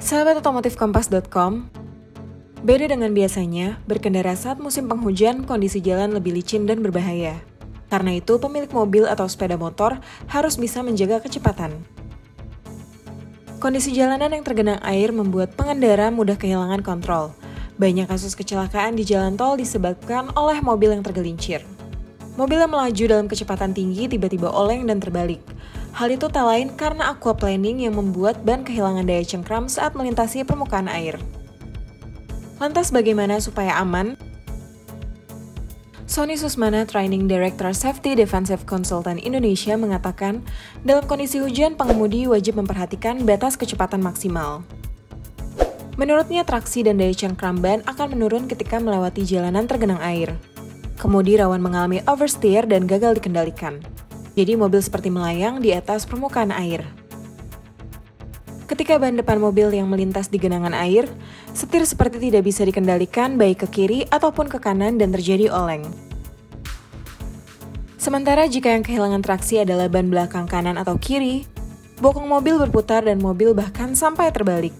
Sahabat otomotifkompas.com, beda dengan biasanya, berkendara saat musim penghujan kondisi jalan lebih licin dan berbahaya. Karena itu, pemilik mobil atau sepeda motor harus bisa menjaga kecepatan. Kondisi jalanan yang tergenang air membuat pengendara mudah kehilangan kontrol. Banyak kasus kecelakaan di jalan tol disebabkan oleh mobil yang tergelincir. Mobil yang melaju dalam kecepatan tinggi tiba-tiba oleng dan terbalik. Hal itu tak lain karena aquaplaning yang membuat ban kehilangan daya cengkram saat melintasi permukaan air. Lantas bagaimana supaya aman? Sony Susmana, Training Director Safety Defensive Consultant Indonesia mengatakan, dalam kondisi hujan pengemudi wajib memperhatikan batas kecepatan maksimal. Menurutnya, traksi dan daya cengkram ban akan menurun ketika melewati jalanan tergenang air. Kemudi rawan mengalami oversteer dan gagal dikendalikan. Jadi mobil seperti melayang di atas permukaan air. Ketika ban depan mobil yang melintas di genangan air, setir seperti tidak bisa dikendalikan baik ke kiri ataupun ke kanan dan terjadi oleng. Sementara jika yang kehilangan traksi adalah ban belakang kanan atau kiri, bokong mobil berputar dan mobil bahkan sampai terbalik.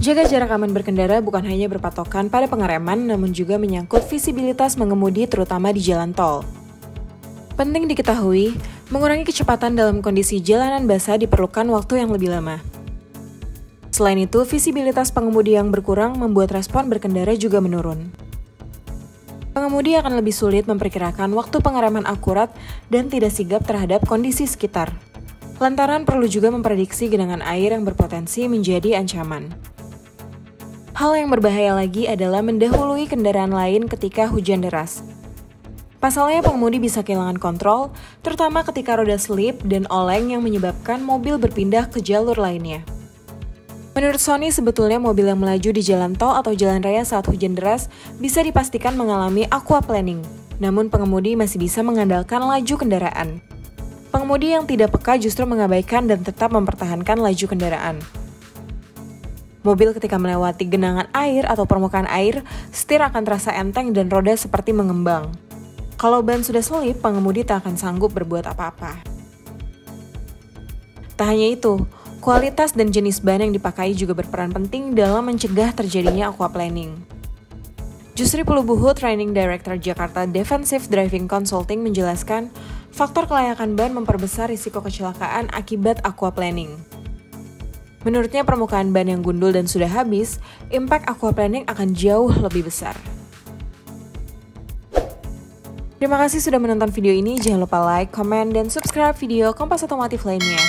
Jaga jarak aman berkendara bukan hanya berpatokan pada pengereman, namun juga menyangkut visibilitas mengemudi terutama di jalan tol. Penting diketahui, mengurangi kecepatan dalam kondisi jalanan basah diperlukan waktu yang lebih lama. Selain itu, visibilitas pengemudi yang berkurang membuat respon berkendara juga menurun. Pengemudi akan lebih sulit memperkirakan waktu pengereman akurat dan tidak sigap terhadap kondisi sekitar. Lantaran perlu juga memprediksi genangan air yang berpotensi menjadi ancaman. Hal yang berbahaya lagi adalah mendahului kendaraan lain ketika hujan deras. Pasalnya pengemudi bisa kehilangan kontrol, terutama ketika roda selip dan oleng yang menyebabkan mobil berpindah ke jalur lainnya. Menurut Sony, sebetulnya mobil yang melaju di jalan tol atau jalan raya saat hujan deras bisa dipastikan mengalami aquaplaning, namun pengemudi masih bisa mengandalkan laju kendaraan. Pengemudi yang tidak peka justru mengabaikan dan tetap mempertahankan laju kendaraan. Mobil ketika melewati genangan air atau permukaan air, setir akan terasa enteng dan roda seperti mengembang. Kalau ban sudah selip, pengemudi tak akan sanggup berbuat apa-apa. Tak hanya itu, kualitas dan jenis ban yang dipakai juga berperan penting dalam mencegah terjadinya aquaplaning. Jusri Pulubuhu, Training Director Jakarta Defensive Driving Consulting menjelaskan, faktor kelayakan ban memperbesar risiko kecelakaan akibat aquaplaning. Menurutnya, permukaan ban yang gundul dan sudah habis, impact aquaplaning akan jauh lebih besar. Terima kasih sudah menonton video ini. Jangan lupa like, komen, dan subscribe video Kompas Otomotif lainnya.